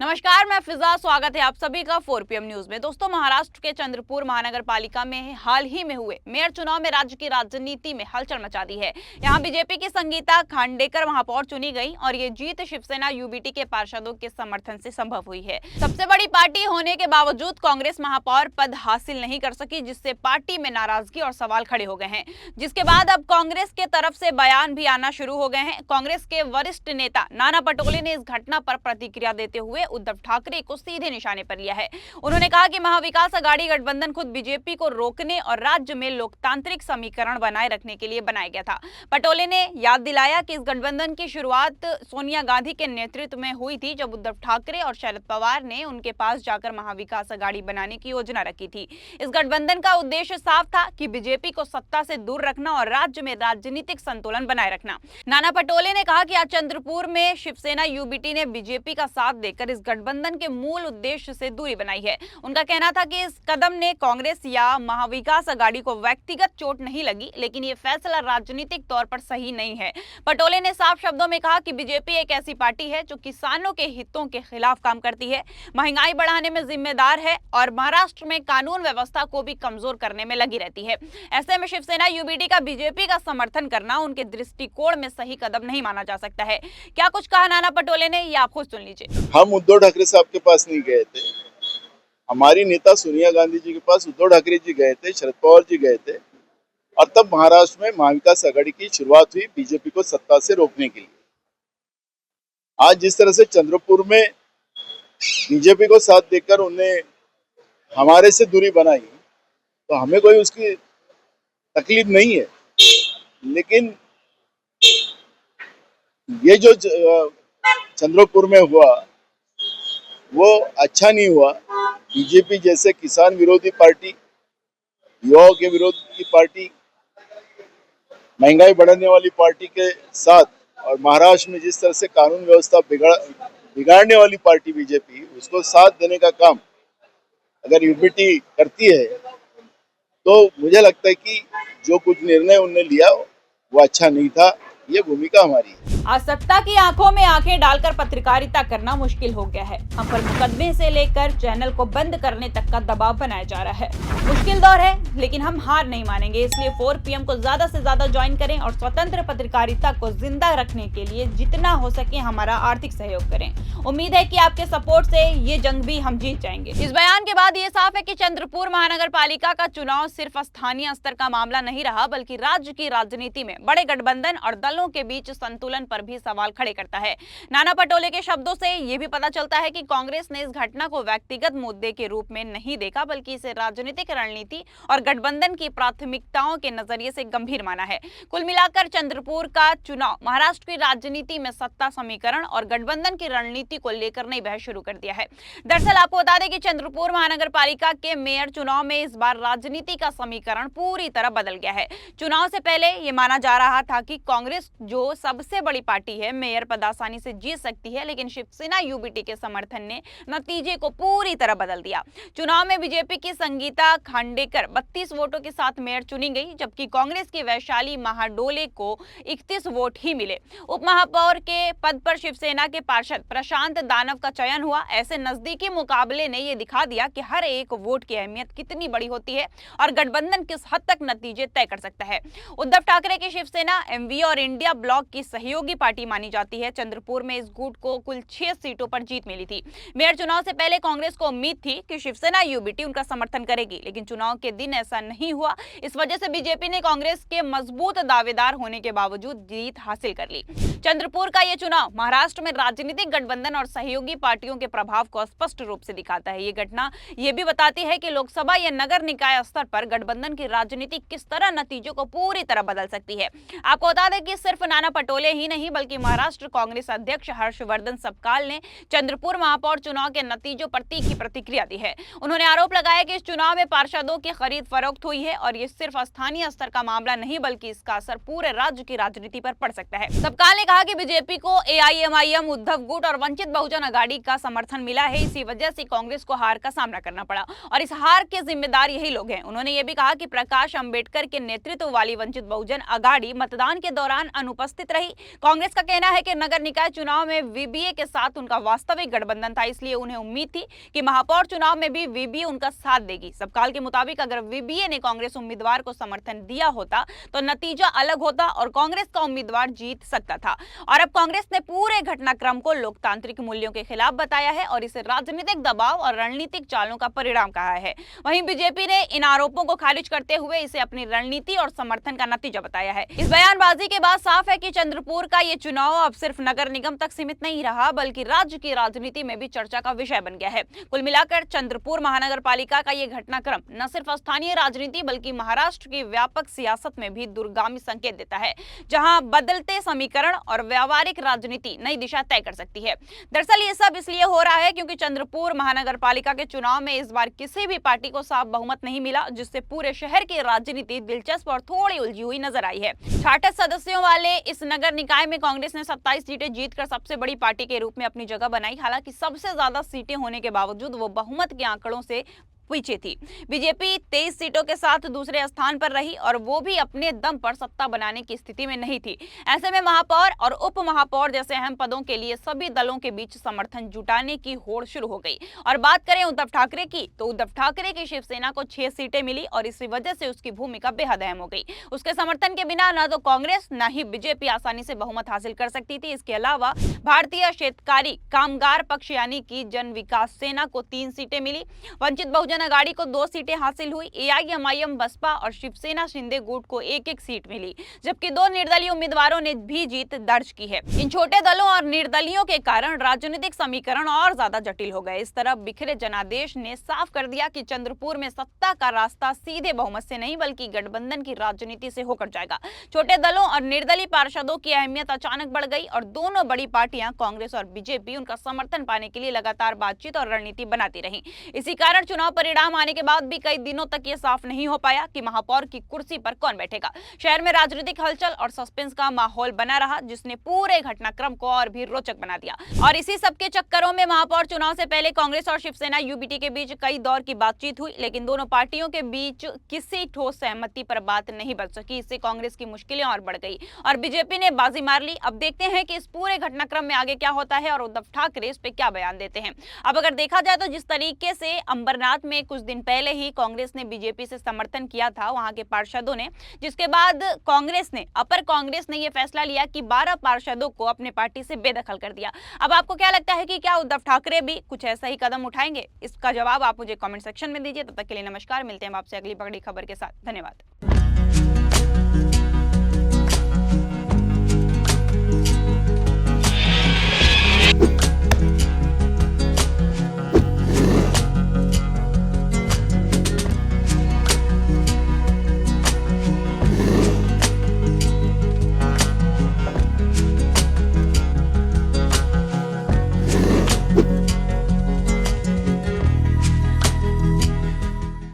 नमस्कार, मैं फिजा। स्वागत है आप सभी का 4 PM न्यूज में। दोस्तों, महाराष्ट्र के चंद्रपुर महानगर पालिका में हाल ही में हुए मेयर चुनाव में राज्य की राजनीति में हलचल मचा दी है। यहां बीजेपी की संगीता खांडेकर महापौर चुनी गई और ये जीत शिवसेना यूबीटी के पार्षदों के समर्थन से संभव हुई है। सबसे बड़ी पार्टी होने के बावजूद कांग्रेस महापौर पद हासिल नहीं कर सकी, जिससे पार्टी में नाराजगी और सवाल खड़े हो गए हैं। जिसके बाद अब कांग्रेस के तरफ से बयान भी आना शुरू हो गए हैं। कांग्रेस के वरिष्ठ नेता नाना पटोले ने इस घटना पर प्रतिक्रिया देते हुए उद्धव ठाकरे को सीधे निशाने पर लिया है। उन्होंने कहा कि महाविकास अघाड़ी गठबंधन खुद बीजेपी को रोकने और राज्य में लोकतांत्रिक समीकरण बनाए रखने के लिए बनाया गया था। पटोले ने याद दिलाया कि इस गठबंधन की शुरुआत सोनिया गांधी के नेतृत्व में हुई थी, जब उद्धव ठाकरे और शरद पवार ने उनके पास जाकर महाविकास अघाड़ी बनाने की योजना रखी थी। इस गठबंधन का उद्देश्य साफ था कि बीजेपी को सत्ता से दूर रखना और राज्य में राजनीतिक संतुलन बनाए रखना। नाना पटोले ने कहा कि आज चंद्रपुर में शिवसेना यूबीटी ने बीजेपी का साथ देकर इस गठबंधन के मूल उद्देश्य से दूरी बनाई है। उनका कहना था कि इस कदम ने कांग्रेस या महाविकास अघाड़ी को व्यक्तिगत चोट नहीं लगी, लेकिन ये फैसला राजनीतिक तौर पर सही नहीं है। पटोले ने साफ शब्दों में कहा कि बीजेपी एक ऐसी पार्टी है जो किसानों के हितों के खिलाफ काम करती है, महंगाई बढ़ाने में जिम्मेदार है और महाराष्ट्र में कानून व्यवस्था को भी कमजोर करने में लगी रहती है। ऐसे में शिवसेना यूबीटी का बीजेपी का समर्थन करना उनके दृष्टिकोण में सही कदम नहीं माना जा सकता है। क्या कुछ कहा नाना पटोले ने, ये आप खुद सुन लीजिए। हम उद्धव ठाकरे साहब के पास नहीं गए थे, हमारी नेता सोनिया गांधी जी के पास उद्धव ठाकरे जी गए थे, शरद पवार जी गए थे और तब महाराष्ट्र में महाविकास आघाड़ी की शुरुआत हुई बीजेपी को सत्ता से रोकने के लिए। आज जिस तरह से चंद्रपुर में बीजेपी को साथ देकर उन्हें हमारे से दूरी बनाई, तो हमें कोई उसकी तकलीफ नहीं है, लेकिन ये जो चंद्रपुर में हुआ वो अच्छा नहीं हुआ। बीजेपी जैसे किसान विरोधी पार्टी, युवाओं के विरोध की पार्टी, महंगाई बढ़ाने वाली पार्टी के साथ और महाराष्ट्र में जिस तरह से कानून व्यवस्था बिगाड़ने वाली पार्टी बीजेपी, उसको साथ देने का काम अगर यूबीटी करती है तो मुझे लगता है कि जो कुछ निर्णय उन्होंने लिया वो अच्छा नहीं था। ये भूमिका हमारी है। आज सत्ता की आंखों में आंखें डालकर पत्रकारिता करना मुश्किल हो गया है। हम पर मुकदमे से लेकर चैनल को बंद करने तक का दबाव बनाया जा रहा है। मुश्किल दौर है, लेकिन हम हार नहीं मानेंगे। इसलिए 4 PM को ज्यादा से ज्यादा ज्वाइन करें और स्वतंत्र पत्रकारिता को जिंदा रखने के लिए जितना हो सके हमारा आर्थिक सहयोग करें। उम्मीद है कि आपके सपोर्ट से ये जंग भी हम जीत जाएंगे। इस बयान के बाद ये साफ है कि चंद्रपुर महानगर पालिका का चुनाव सिर्फ स्थानीय स्तर का मामला नहीं रहा, बल्कि राज्य की राजनीति में बड़े गठबंधन और दलों के बीच संतुलन पर भी सवाल खड़े करता है। नाना पटोले के शब्दों से यह भी पता चलता है कि कांग्रेस ने इस घटना को व्यक्तिगत मुद्दे के रूप में नहीं देखा, बल्कि इसे राजनीतिक रणनीति और गठबंधन की प्राथमिकताओं के नजरिए से गंभीर माना है। कुल मिलाकर चंद्रपुर का चुनाव महाराष्ट्र की राजनीति में सत्ता समीकरण और गठबंधन की रणनीति को लेकर नई बहस शुरू कर दिया है। दरअसल आपको बता दें कि चंद्रपुर महानगर पालिका के मेयर चुनाव में इस बार राजनीति का समीकरण पूरी तरह बदल गया है। चुनाव से पहले यह माना जा रहा था कि कांग्रेस जो सबसे बड़ी पार्टी है, मेयर पद आसानी से जीत सकती है, लेकिन शिवसेना यूबीटी के समर्थन ने नतीजे को पूरी तरह बदल दिया। चुनाव में बीजेपी की संगीता खांडेकर 32 वोटों के साथ मेयर चुनी गई, जबकि कांग्रेस की वैशाली महाडोले को 31 वोट ही मिले। उप महापौर के पद पर शिवसेना के पार्षद प्रशांत दानव का चयन हुआ। ऐसे नजदीकी मुकाबले ने यह दिखा दिया कि हर एक वोट की अहमियत कितनी बड़ी होती है और गठबंधन किस हद तक नतीजे तय कर सकता है। उद्धव ठाकरे की शिवसेना एमवी और इंडिया ब्लॉक की सहयोगी पार्टी मानी जाती है। चंद्रपुर में इस गुट को कुल 6 सीटों पर जीत मिली थी। मेयर चुनाव से पहले कांग्रेस को उम्मीद थी कि शिवसेना यूबीटी उनका समर्थन करेगी, लेकिन चुनाव के दिन ऐसा नहीं हुआ। इस वजह से बीजेपी ने कांग्रेस के मजबूत दावेदार होने के बावजूद जीत हासिल कर ली। चंद्रपुर का यह चुनाव महाराष्ट्र में राजनीतिक गठबंधन और सहयोगी पार्टियों के प्रभाव को स्पष्ट रूप से दिखाता है। ये घटना यह भी बताती है कि लोकसभा या नगर निकाय स्तर पर गठबंधन की राजनीति किस तरह नतीजों को पूरी तरह बदल सकती है। आपको बता दें कि सिर्फ नाना पटोले ही नहीं, बल्कि महाराष्ट्र कांग्रेस अध्यक्ष हर्षवर्धन सपकाल ने चंद्रपुर महापौर चुनाव के नतीजों पर तीखी प्रतिक्रिया दी है। उन्होंने आरोप लगाया कि इस चुनाव में पार्षदों की खरीद फरोख्त हुई है और ये सिर्फ स्थानीय स्तर का मामला नहीं, बल्कि इसका असर पूरे राज्य की राजनीति पर पड़ सकता है। सपकाल ने कहा कि बीजेपी को एआईएमआईएम, उद्धव गुट और वंचित बहुजन अघाड़ी का समर्थन मिला है। इसी वजह से कांग्रेस को हार का सामना करना पड़ा और इस हार के जिम्मेदार यही लोग हैं। उन्होंने ये भी कहा कि प्रकाश अंबेडकर के नेतृत्व वाली वंचित बहुजन अघाड़ी मतदान के दौरान अनुपस्थित रही। कांग्रेस का कहना है कि नगर निकाय चुनाव में वीबीए के साथ उनका वास्तविक गठबंधन था, इसलिए उन्हें उम्मीद थी कि महापौर चुनाव में भी वीबीए उनका साथ देगी। सबकाल के मुताबिक अगर वीबीए ने कांग्रेस उम्मीदवार को समर्थन दिया होता तो नतीजा अलग होता और कांग्रेस का उम्मीदवार जीत सकता था। और अब कांग्रेस ने पूरे घटनाक्रम को लोकतांत्रिक मूल्यों के खिलाफ बताया है और इसे राजनीतिक दबाव और रणनीतिक चालों का परिणाम कहा है। वहीं बीजेपी ने इन आरोपों को खारिज करते हुए इसे अपनी रणनीति और समर्थन का नतीजा बताया है। इस बयानबाजी के बाद साफ है कि चंद्रपुर का ये चुनाव अब सिर्फ नगर निगम तक सीमित नहीं रहा, बल्कि राज्य की राजनीति में भी चर्चा का विषय बन गया है। कुल मिलाकर चंद्रपुर महानगर पालिका का ये घटनाक्रम न सिर्फ स्थानीय राजनीति बल्कि महाराष्ट्र की व्यापक सियासत में भी दूरगामी संकेत देता है, जहां बदलते समीकरण और व्यावहारिक राजनीति नई दिशा तय कर सकती है। दरअसल ये सब इसलिए हो रहा है क्योंकि चंद्रपुर महानगर पालिका के चुनाव में इस बार किसी भी पार्टी को साफ बहुमत नहीं मिला, जिससे पूरे शहर की राजनीति दिलचस्प और थोड़ी उलझी हुई नजर आई है। 66 सदस्यों वाले इस नगर निकाय में कांग्रेस ने 27 सीटें जीतकर सबसे बड़ी पार्टी के रूप में अपनी जगह बनाई। हालांकि सबसे ज्यादा सीटें होने के बावजूद वो बहुमत के आंकड़ों से पीछे थी। बीजेपी 23 सीटों के साथ दूसरे स्थान पर रही और वो भी अपने दम पर सत्ता बनाने की स्थिति में नहीं थी। ऐसे में महापौर और उप महापौर जैसे अहम पदों के लिए सभी दलों के बीच समर्थन जुटाने की होड़ शुरू हो गई। और बात करें उद्धव ठाकरे की, तो उद्धव ठाकरे की शिवसेना को 6 सीटें मिली और इसी वजह से उसकी भूमिका बेहद अहम हो गई। उसके समर्थन के बिना न तो कांग्रेस न ही बीजेपी आसानी से बहुमत हासिल कर सकती थी। इसके अलावा भारतीय शेतकारी कामगार पक्ष यानी कि जन विकास सेना को 3 सीटें मिली। वंचित बहुजन अघाड़ी को 2 सीटें हासिल हुई। एआईएमआईएम बसपा और शिवसेना शिंदे गुट को 1-1 सीट मिली, जबकि 2 निर्दलीय उम्मीदवारों ने भी जीत दर्ज की है। इन छोटे दलों और निर्दलियों के कारण राजनीतिक समीकरण और ज्यादा जटिल हो गए। इस तरह बिखरे जनादेश ने साफ कर दिया कि चंद्रपुर में सत्ता का रास्ता सीधे बहुमत से नहीं बल्कि गठबंधन की राजनीति से होकर जाएगा। छोटे दलों और निर्दलीय पार्षदों की अहमियत अचानक बढ़ गई और दोनों बड़ी पार्टियां कांग्रेस और बीजेपी उनका समर्थन पाने के लिए लगातार बातचीत और रणनीति बनाती रही। इसी कारण चुनाव परिणाम आने के बाद भी कई दिनों तक ये साफ नहीं हो पाया कि महापौर की कुर्सी पर कौन बैठेगा। शहर में राजनीतिक हलचल और सस्पेंस का माहौल बना रहा, जिसने पूरे घटनाक्रम को और भी रोचक बना दिया। और इसी सबके चक्करों में महापौर चुनाव से पहले कांग्रेस और शिवसेना यूबीटी के बीच कई दौर की बातचीत हुई, लेकिन दोनों पार्टियों के बीच किसी ठोस सहमति पर बात नहीं बन सकी। इससे कांग्रेस की मुश्किलें और बढ़ गई और बीजेपी ने बाजी मार ली। अब देखते हैं कि इस पूरे घटनाक्रम में आगे क्या होता है और उद्धव ठाकरे इस पे क्या बयान देते हैं। अब अगर देखा जाए तो जिस तरीके से अंबरनाथ में कुछ दिन पहले ही कांग्रेस ने बीजेपी से समर्थन किया था वहां के पार्षदों ने, जिसके बाद अपर कांग्रेस ने यह फैसला लिया कि 12 पार्षदों को अपने पार्टी से बेदखल कर दिया। अब आपको क्या लगता है कि क्या उद्धव ठाकरे भी कुछ ऐसा ही कदम उठाएंगे? इसका जवाब आप मुझे कमेंट सेक्शन में दीजिए। तब तक के लिए नमस्कार, मिलते हैं आपसे अगली बड़ी खबर के साथ। धन्यवाद।